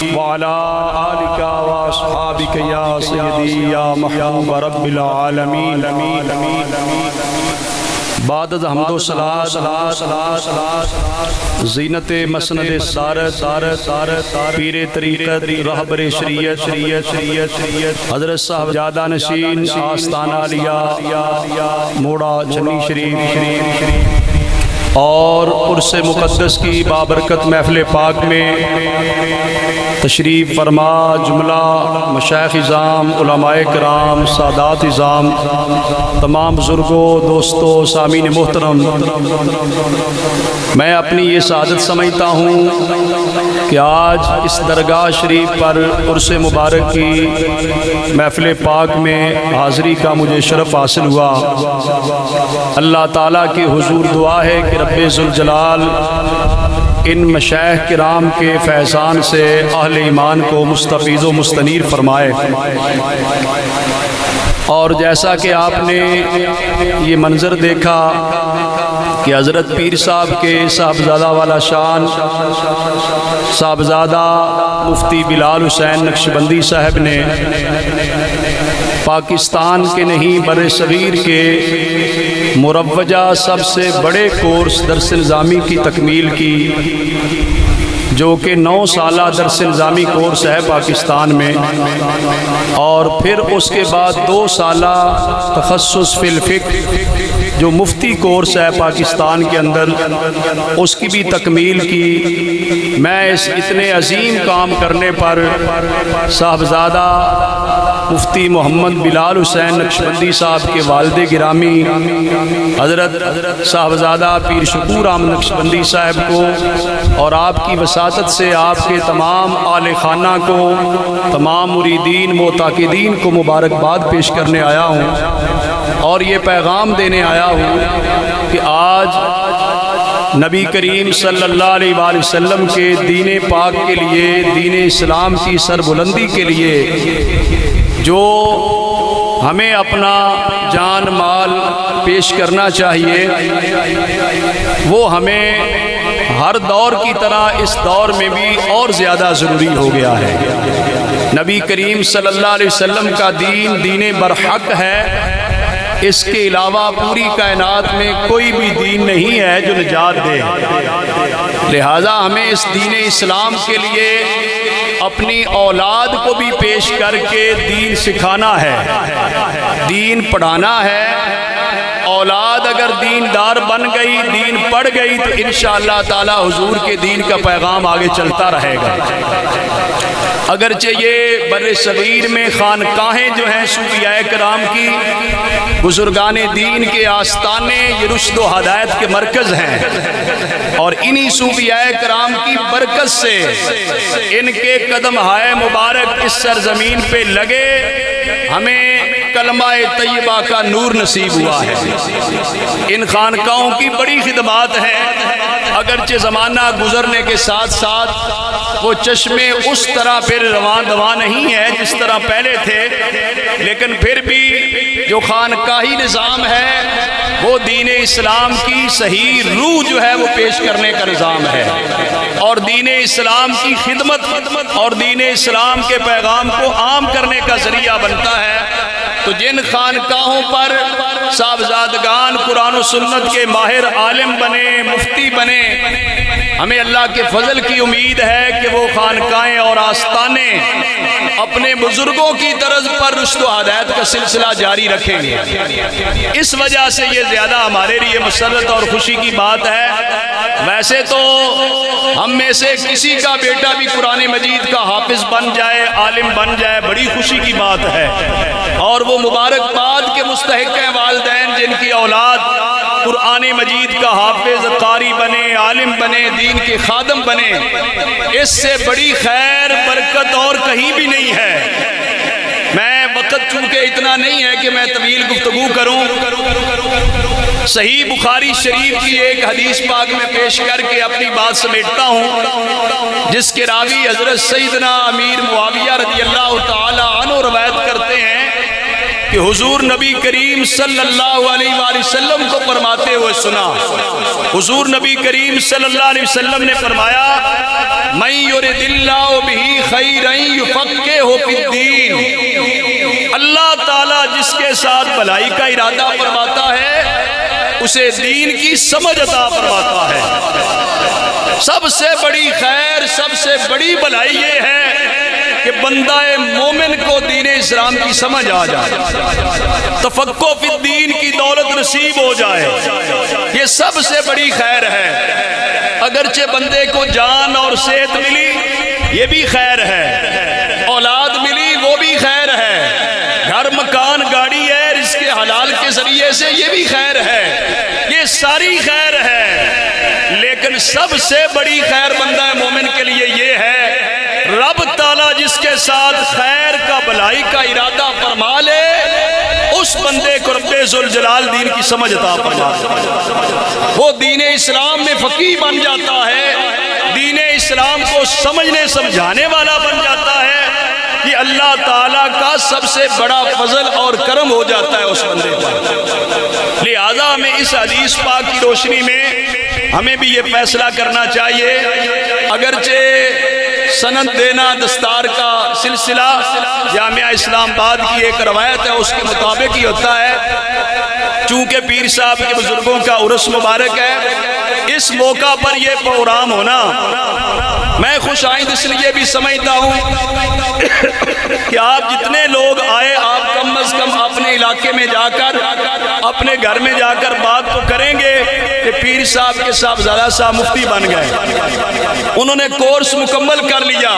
وعلى آلك وأصحابك يا سيدي يا محبوب رب العالمين. بعد از حمد و صلاۃ زینت مسند سارت پیر طریقت رہبر شریعت حضرت صاحب جادہ نشین آستانہ علیہ موڑا چھنی شریف اور عرس مقدس کی بابرکت محفل پاک میں تشریف فرما جملہ مشائخ اعظام، علماء کرام، سادات اعظام، تمام بزرگوں، دوستوں، سامعین محترم، میں اپنی یہ سعادت سمجھتا ہوں کہ آج اس درگاہ شریف پر عرس مبارک کی محفل پاک میں حاضری کا مجھے شرف حاصل ہوا. اللہ تعالیٰ کی حضور دعا ہے کہ رب ذوالجلال ان مشائخ کرام کے فیضان سے اہل ایمان کو مستفیض و مستنیر فرمائے. اور جیسا کہ آپ نے یہ منظر دیکھا کہ حضرت پیر صاحب کے صاحبزادہ والا شان صاحبزادہ مفتی بلال حسین نقشبندی صاحب نے پاکستان کے نہیں بر صغیر کے مروجہ سب سے بڑے کورس درس نظامی کی تکمیل کی، جو کہ 9 سالہ درس نظامی کورس ہے پاکستان میں، اور پھر اس کے بعد 2 سالہ تخصص فی الفقہ جو مفتی کورس ہے پاکستان کے اندر، اس کی بھی تکمیل کی. میں اس اتنے عظیم کام کرنے پر صاحبزادہ مفتی محمد بلال حسین نقشبندی صاحب کے والد گرامی حضرت صاحبزادہ پیر شکور احمد نقشبندی صاحب کو اور آپ کی وساطت سے آپ کے تمام آل خانہ کو، تمام مریدین معتقدین کو مبارکباد پیش کرنے آیا ہوں اور یہ پیغام دینے آیا ہوں کہ آج نبی کریم صلی اللہ علیہ وآلہ وسلم کے دین پاک کے لیے، دین اسلام کی سربلندی کے لیے جو ہمیں اپنا جان مال پیش کرنا چاہیے، وہ ہمیں ہر دور کی طرح اس دور میں بھی اور زیادہ ضروری ہو گیا ہے. نبی کریم صلی اللہ علیہ وسلم کا دین دین برحق ہے. اس کے علاوہ پوری کائنات میں کوئی بھی دین نہیں ہے جو نجات دے. لہٰذا ہمیں اس دین اسلام کے لیے اپنی اولاد کو بھی پیش کر کے دین سکھانا ہے، دین پڑھانا ہے. اولاد اگر دیندار بن گئی، دین پڑھ گئی، تو انشاءاللہ تعالی حضور کے دین کا پیغام آگے چلتا رہے گا. اگرچہ یہ بر صغیر میں خانقاہیں جو ہیں صوفیاء کرام کی، بزرگان دین کے آستانے، یہ رشد و ہدایت کے مرکز ہیں، اور انہی صوفیاء کرام کی برکت سے ان کے قدم ہائے مبارک اس سرزمین پہ لگے، ہمیں کلمہ طیبہ کا نور نصیب ہوا ہے. ان خانقاہوں کی بڑی خدمات ہیں. اگرچہ زمانہ گزرنے کے ساتھ ساتھ وہ چشمے اس طرح پھر رواں دواں نہیں ہے جس طرح پہلے تھے، لیکن پھر بھی جو خانقاہی نظام ہے وہ دین اسلام کی صحیح روح جو ہے وہ پیش کرنے کا نظام ہے، اور دین اسلام کی خدمت اور دین اسلام کے پیغام کو عام کرنے کا ذریعہ بنتا ہے. تو جن خانقاہوں پر صاحبزادگان قرآن و سنت کے ماہر عالم بنے، مفتی بنے، ہمیں اللہ کے فضل کی امید ہے کہ وہ خانقاہیں اور آستانے اپنے بزرگوں کی طرز پر رشد و ہدایت کا سلسلہ جاری رکھیں گے. اس وجہ سے یہ زیادہ ہمارے لیے مسرت اور خوشی کی بات ہے. ویسے تو ہم میں سے کسی کا بیٹا بھی قرآن مجید کا حافظ بن جائے، عالم بن جائے، بڑی خوشی کی بات ہے. اور وہ مبارکباد کے مستحق ہیں والدین جن کی اولاد قرآن مجید کا حافظ، قاری بنے، عالم بنے، دین کے خادم بنے. اس سے بڑی خیر برکت اور کہیں بھی نہیں ہے. میں وقت چونکہ اتنا نہیں ہے کہ میں طویل گفتگو کروں، صحیح بخاری شریف کی ایک حدیث پاک میں پیش کر کے اپنی بات سمیٹتا ہوں، جس کے راوی حضرت سیدنا امیر معاویہ رضی اللہ تعالی عنہ روایت کرتے ہیں کہ حضور نبی کریم صلی اللہ علیہ وآلہ وسلم کو فرماتے ہوئے سنا۔ حضور نبی کریم صلی اللہ علیہ وسلم نے فرمایا مَن یُرِدِ اللَّهُ بِهِ خَیْرًا یُفَقِّهُ فِی الدِّین، اللہ تعالیٰ جس کے ساتھ بھلائی کا ارادہ فرماتا ہے اسے دین کی سمجھ عطا فرماتا ہے۔ سب سے بڑی خیر، سب سے بڑی بھلائی یہ ہے کہ بندہ مومن کو دین اسلام کی سمجھ آ جائے، تفقہ فی الدین کی دولت نصیب ہو جائے، یہ سب سے بڑی خیر ہے۔ اگرچہ بندے کو جان اور صحت ملی یہ بھی خیر ہے، اولاد ملی وہ بھی خیر ہے، گھر مکان گاڑی ہے رزق حلال کے ذریعے سے یہ بھی خیر ہے، یہ ساری خیر ہے، لیکن سب سے بڑی خیر بندہ مومن کے لیے یہ ہے رب تعالیٰ جس کے ساتھ خیر کا بھلائی کا ارادہ فرما لے اس بندے کو رب ذوالجلال دین کی سمجھ عطا فرما دے، وہ دین اسلام میں فقیہ بن جاتا ہے، دین اسلام کو سمجھنے سمجھانے والا بن جاتا ہے، یہ اللہ تعالیٰ کا سب سے بڑا فضل اور کرم ہو جاتا ہے اس بندے پر۔ لہذا ہمیں اس حدیث پاک کی روشنی میں ہمیں بھی یہ فیصلہ کرنا چاہیے، اگرچہ سند دینا دستار کا سلسلہ جامعہ اسلام آباد کی ایک روایت ہے اس کے مطابق ہی ہوتا ہے، چونکہ پیر صاحب کے بزرگوں کا عرس مبارک ہے، اس موقع پر یہ پروگرام ہونا میں خوش آئند اس لیے بھی سمجھتا ہوں کہ آپ جتنے لوگ آئے آپ کم از کم اپنے علاقے میں جا کر اپنے گھر میں جا کر بات تو کریں گے کہ پیر صاحب کے صاحبزادہ صاحب مفتی بن گئے، انہوں نے کورس مکمل کر لیا،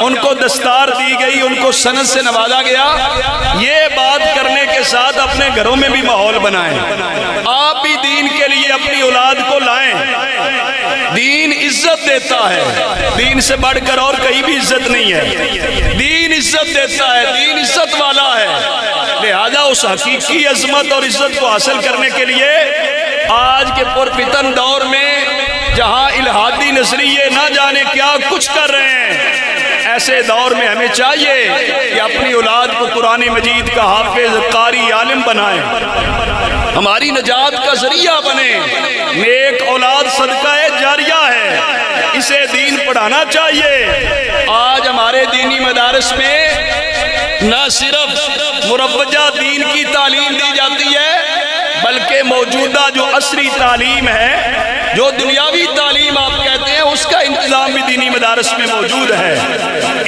ان کو دستار دی گئی، ان کو سند سے نوازا گیا، یہ بات کرنے کے ساتھ اپنے گھروں میں بھی ماحول بنائیں، آپ بھی دین کے لیے اپنی اولاد کو لائیں، دین عزت دیتا ہے، دین سے بڑھ کر اور کہیں بھی عزت نہیں ہے، دین عزت دیتا ہے، دین عزت والا ہے، لہذا اس حقیقی عظمت اور عزت کو حاصل کرنے کے لیے آج کے پرفتن دور میں جہاں الہادی نظریے نہ جانے کیا کچھ کر رہے ہیں، ایسے دور میں ہمیں چاہیے کہ اپنی اولاد کو قرآن مجید کا حافظ قاری عالم بنائیں، ہماری نجات کا ذریعہ بنے، نیک اولاد صدقہ جاریہ ہے، اسے دین پڑھانا چاہیے۔ آج ہمارے دینی مدارس میں نہ صرف مروجہ دین کی تعلیم دی جاتی ہے بلکہ موجودہ جو عصری تعلیم ہے، جو دنیاوی تعلیم آپ کہتے ہیں، اس کا انتظام بھی دینی مدارس میں موجود ہے۔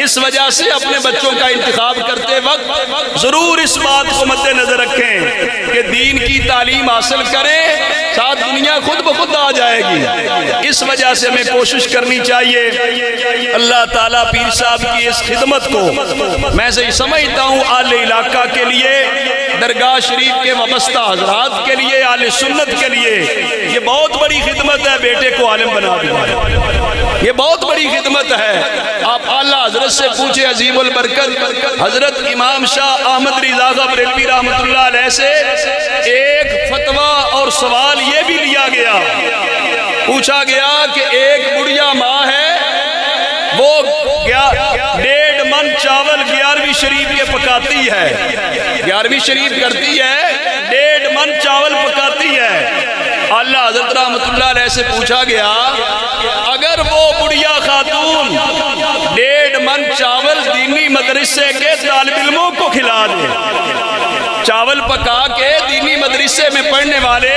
اس وجہ سے اپنے بچوں کا انتخاب کرتے وقت ضرور اس بات کو مد نظر رکھیں کہ دین کی تعلیم حاصل کریں، ساتھ دنیا خود بخود آ جائے گی۔ اس وجہ سے ہمیں کوشش کرنی چاہیے اللہ تعالیٰ پیر صاحب کی اس خدمت کو میں سے سمجھتا ہوں اہل علاقہ کے لیے، درگاہ شریف کے وابستہ حضرات کے لیے، اہل سنت کے لیے یہ بہت بڑی خدمت ہے، بیٹے کو عالم بنا دیا، یہ بہت بڑی خدمت ہے۔ آپ اعلیٰ حضرت سے پوچھیں عظیم البرکت حضرت امام شاہ احمد رضا بریلوی رحمۃ اللہ علیہ سے ایک فتویٰ اور سوال یہ بھی لیا گیا، پوچھا گیا کہ ایک بڑھیا ماں ہے وہ 1.5 من چاول 11ویں شریف کے پکاتی ہے، 11ویں شریف کرتی ہے، 1.5 من چاول پکاتی ہے۔ اللہ حضرت رحمت اللہ علیہ سے پوچھا گیا اگر وہ بڑھیا خاتون 1.5 من چاول دینی مدرسے کے طالب علموں کو کھلا دے، چاول پکا کے دینی مدرسے میں پڑھنے والے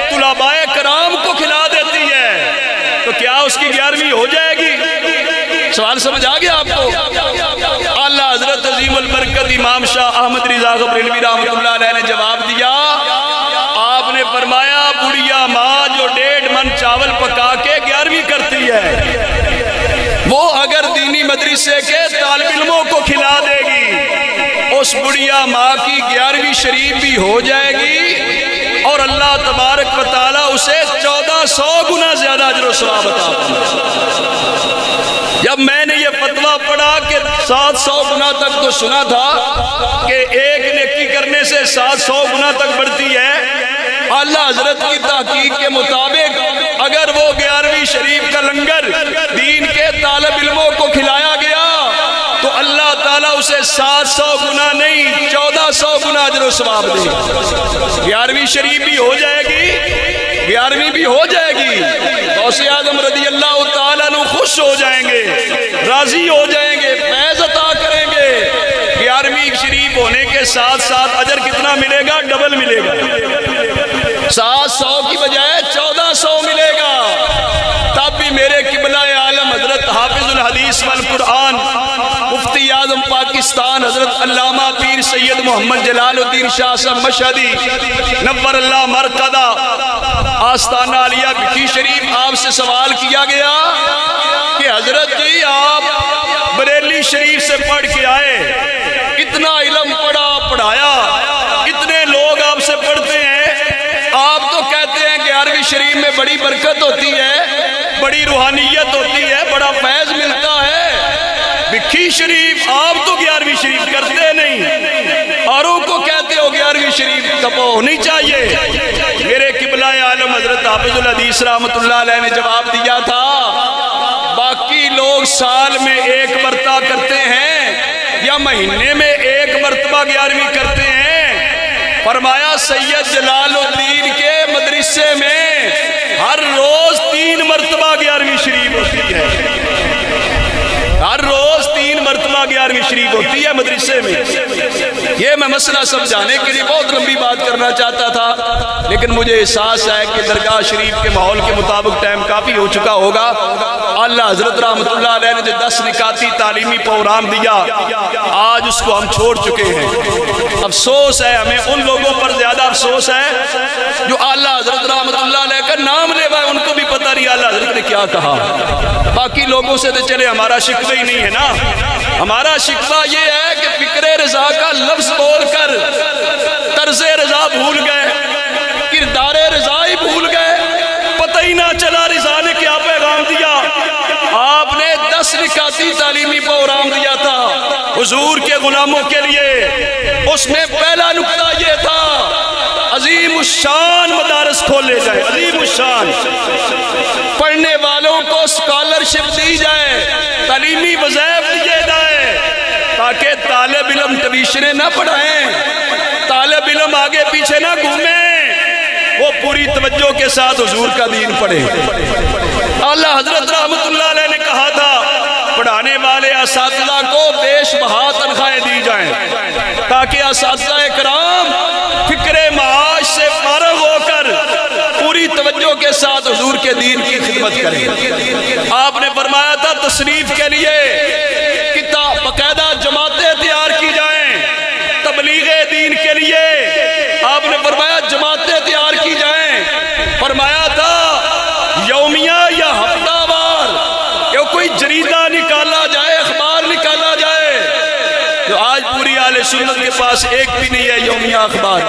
طلباء کرام کو کھلا دیتی ہے، تو کیا اس کی 11ویں ہو جائے گی؟ سوال سمجھ آ گیا آپ کو؟ اعلیٰ حضرت عظیم البرکت امام شاہ احمد رضا بریلوی رحمۃ اللہ علیہ نے جواب دیا، آپ نے فرمایا بڑھیا ماں جو 1.5 من چاول پکا کے 11ویں کرتی ہے، وہ اگر دینی مدرسے کے طالب علموں کو کھلا دے گی، اس بڑھیا ماں کی 11ویں شریف بھی ہو جائے گی اور اللہ تبارک و تعالیٰ اسے 1400 گنا زیادہ اجر و ثواب عطا فرمائے۔ جب میں نے یہ فتویٰ پڑھا کہ 700 گنا تک تو سنا تھا کہ ایک نیکی کرنے سے 700 گنا تک بڑھتی ہے، اعلیٰ حضرت کی تحقیق کے مطابق اگر وہ 11ویں شریف کا لنگر دین کے طالب علموں کو کھلایا گیا تو اللہ تعالیٰ اسے 700 گنا نہیں 1400 گنا اجر و ثواب دے گا۔ 11ویں شریف بھی ہو جائے گی، 11ویں بھی ہو جائے گی، غوث اعظم رضی اللہ تعالیٰ عنہ خوش ہو جائیں گے، راضی ہو جائیں گے، فیض عطا کریں گے۔ 11ویں شریف ہونے کے ساتھ ساتھ اجر کتنا ملے گا؟ ڈبل ملے گا، 700 کی بجائے 1400 ملے گا۔ تب بھی میرے قبلہ عالم حضرت حافظ الحدیث والقرآن مفتی اعظم پاکستان حضرت علامہ پیر سید محمد جلال الدین شاہ صاحب مشہدی نور اللہ مرقدہ آستانہ علیہ بھٹی شریف، آپ سے سوال کیا گیا کہ حضرت جی آپ بریلی شریف سے پڑھ کے آئے، اتنا علم پڑھا پڑھایا، اتنے لوگ آپ سے پڑھتے ہیں، آپ تو کہتے ہیں کہ 11ویں شریف میں بڑی برکت ہوتی ہے، بڑی روحانیت ہوتی ہے، بڑا فیض ملتا ہے۔ بھٹی شریف آپ تو 11ویں شریف کرتے نہیں، اوروں کو کہتے ہو 11ویں شریف کپو ہونی چاہیے۔ میرے قبلہ عالم حضرت حافظ الحدیث رحمت اللہ علیہ نے جواب دیا تھا، باقی لوگ سال میں ایک مرتبہ کرتے ہیں یا مہینے میں ایک مرتبہ 11ویں کرتے ہیں، فرمایا سید جلال الدین کے مدرسے میں ہر روز 3 مرتبہ 11ویں شریف ہوتی ہے، ہر روز 3 مرتبہ 11ویں شریف ہوتی ہے مدرسے میں۔ یہ میں مسئلہ سمجھانے کے لیے بہت لمبی بات کرنا چاہتا تھا، لیکن مجھے احساس ہے کہ درگاہ شریف کے ماحول کے مطابق ٹائم کافی ہو چکا ہوگا۔ اللہ حضرت رحمت اللہ علیہ نے جو 10 نکاتی تعلیمی پروگرام دیا، آج اس کو ہم چھوڑ چکے ہیں۔ افسوس ہے، ہمیں ان لوگوں پر زیادہ افسوس ہے جو اعلیٰ حضرت رحمت اللہ علیہ کا نام لے بھائی، ان کو بھی پتہ نہیں اعلیٰ حضرت نے کیا کہا۔ باقی لوگوں سے تو چلے ہمارا شکوہ ہی نہیں ہے نا، ہمارا شکوہ یہ ہے کہ فکر رضا کا لفظ بول کر طرز رضا بھول گئے، کردار رضا ہی بھول گئے، پتہ ہی نہ چلا رضا نے کیا پیغام دیا۔ آپ نے 10 نکاتی تعلیمی پروگرام دیا تھا حضور کے غلاموں کے لیے، اس میں پہلا نکتہ یہ تھا عظیم الشان مدارس کھولے جائیں، عظیم الشان، پڑھنے والوں کو اسکالرشپ دی جائے، تعلیمی وظائف دیے جائے، تاکہ طالب علم ٹیوشنیں نہ پڑھائیں، طالب علم آگے پیچھے نہ گھومیں، وہ پوری توجہ کے ساتھ حضور کا دین پڑھیں۔ اللہ حضرت رحمت اللہ علیہ نے کہا تھا پڑھانے والے اساتذہ کو بیش بہا تنخواہیں دی جائیں، تاکہ اساتذہ کرام فکر معاش سے فارغ ہو کر پوری توجہ کے ساتھ حضور کے دین کی خدمت کریں۔ آپ نے فرمایا تھا تصنیف کے لیے کتاب باقاعدہ جماعتیں تیار کی جائیں، تبلیغ دین کے لیے آپ نے فرمایا جماعتیں تیار کی جائیں، فرمایا تھا یومیہ یا ہفتہ وار یا کوئی جریدہ نکالا جائے، اخبار نکالا جائے، جو آج پوری اہل سنت کے پاس ایک بھی نہیں ہے یومیہ اخبار۔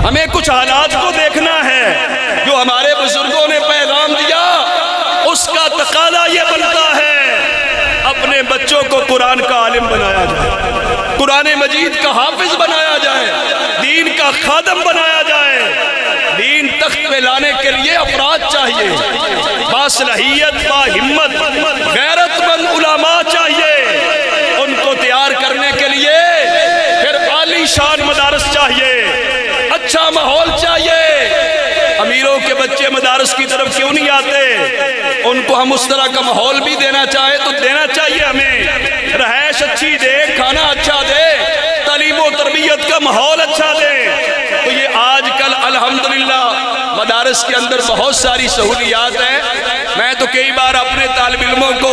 ہمیں کچھ حالات کو دیکھنا ہے، جو ہمارے بزرگوں نے پیغام دیا اس کا تقاضا یہ بنتا ہے اپنے بچوں کو قرآن کا عالم بنایا جائے، قرآن مجید کا حافظ بنایا جائے، دین کا خادم بنایا جائے۔ دین تخت پہ لانے کے لیے افراد چاہیے، باصلاحیت، باہمت، غیرت مند علماء چاہیے، ان کو تیار کرنے کے لیے پھر عالی شان مدارس چاہیے، اچھا ماحول چاہیے۔ امیروں کے بچے مدارس کی طرف کیوں نہیں آتے؟ ان کو ہم اس طرح کا ماحول بھی دینا چاہے تو دینا چاہیے، ہمیں رہائش اچھی دے، کھانا اچھا دے، تعلیم و تربیت کا ماحول اچھا دے۔ تو یہ آج کل الحمدللہ مدارس کے اندر بہت ساری سہولیات ہیں۔ میں تو کئی بار اپنے طالب علموں کو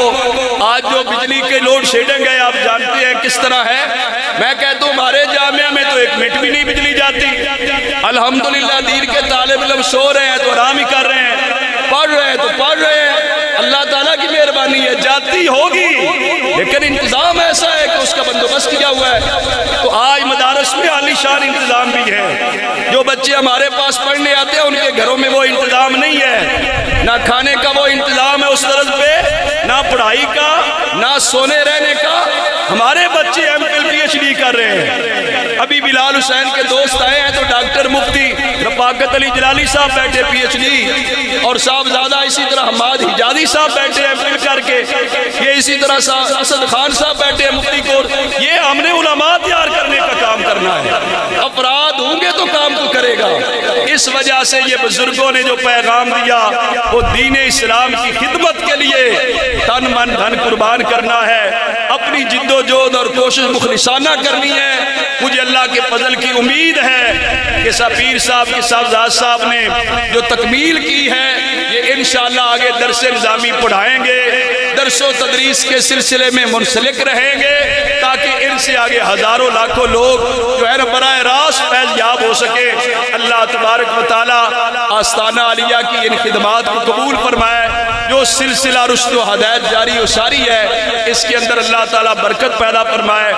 آج جو بجلی کے لوڈ شیڈنگ ہے آپ جانتے ہیں کس طرح ہے، میں کہتا ہوں ہمارے جامعہ میں تو 1 منٹ بھی نہیں بجلی جاتی۔ الحمدللہ دین کے طالب علم سو رہے ہیں تو آرام ہی کر رہے ہیں، پڑھ رہے ہیں تو پڑھ رہے ہیں، اللہ تعالیٰ کی مہربانی ہے، جاتی ہوگی لیکن انتظام ایسا ہے کہ اس کا بندوبست کیا ہوا ہے۔ تو آج مدارس میں عالی شان انتظام بھی ہے، جو بچے ہمارے پاس پڑھنے آتے ہیں ان کے گھروں میں وہ انتظام نہیں ہے، نہ کھانے کا وہ انتظام ہے اس طرز پہ، نہ پڑھائی کا نہ سونے رہنے کا. ہمارے بچے M Phil P H D کر رہے ہیں. ابھی بلال حسین کے دوست آئے ہیں تو ڈاکٹر مفتی رفاقت علی جلالی صاحب بیٹھے پی ایچ ڈی, اور صاحبزادہ اسی طرح حماد حجازی صاحب بیٹھے ایم فل کر کے, یہ اسی طرح اسد خان صاحب بیٹھے ہیں مفتی کورس. یہ ہم نے علماء تیار کرنے کا کام کرنا ہے. افراد ہوں گے تو کام تو کرے گا. اس وجہ سے یہ بزرگوں نے جو پیغام دیا وہ دین اسلام کی خدمت کے لیے تن من دھن قربان کرنا ہے, اپنی جد و جہد اور کوشش مخلصانہ کرنی ہے. مجھے اللہ کے فضل کی امید ہے کہ پیر صاحب کے صاحبزاد صاحب نے جو تکمیل کی ہے یہ انشاءاللہ آگے درس نظامی پڑھائیں گے, درس و تدریس کے سلسلے میں منسلک رہیں گے, تاکہ ان سے آگے ہزاروں لاکھوں لوگ جو ہے نا براہ راست فیض یاب ہو سکے. اللہ تبارک و تعالی آستانہ علیہ کی ان خدمات کو قبول فرمائے. جو سلسلہ رشد و ہدایت جاری و ساری ہے اس کے اندر اللہ تعالی برکت پیدا فرمائے.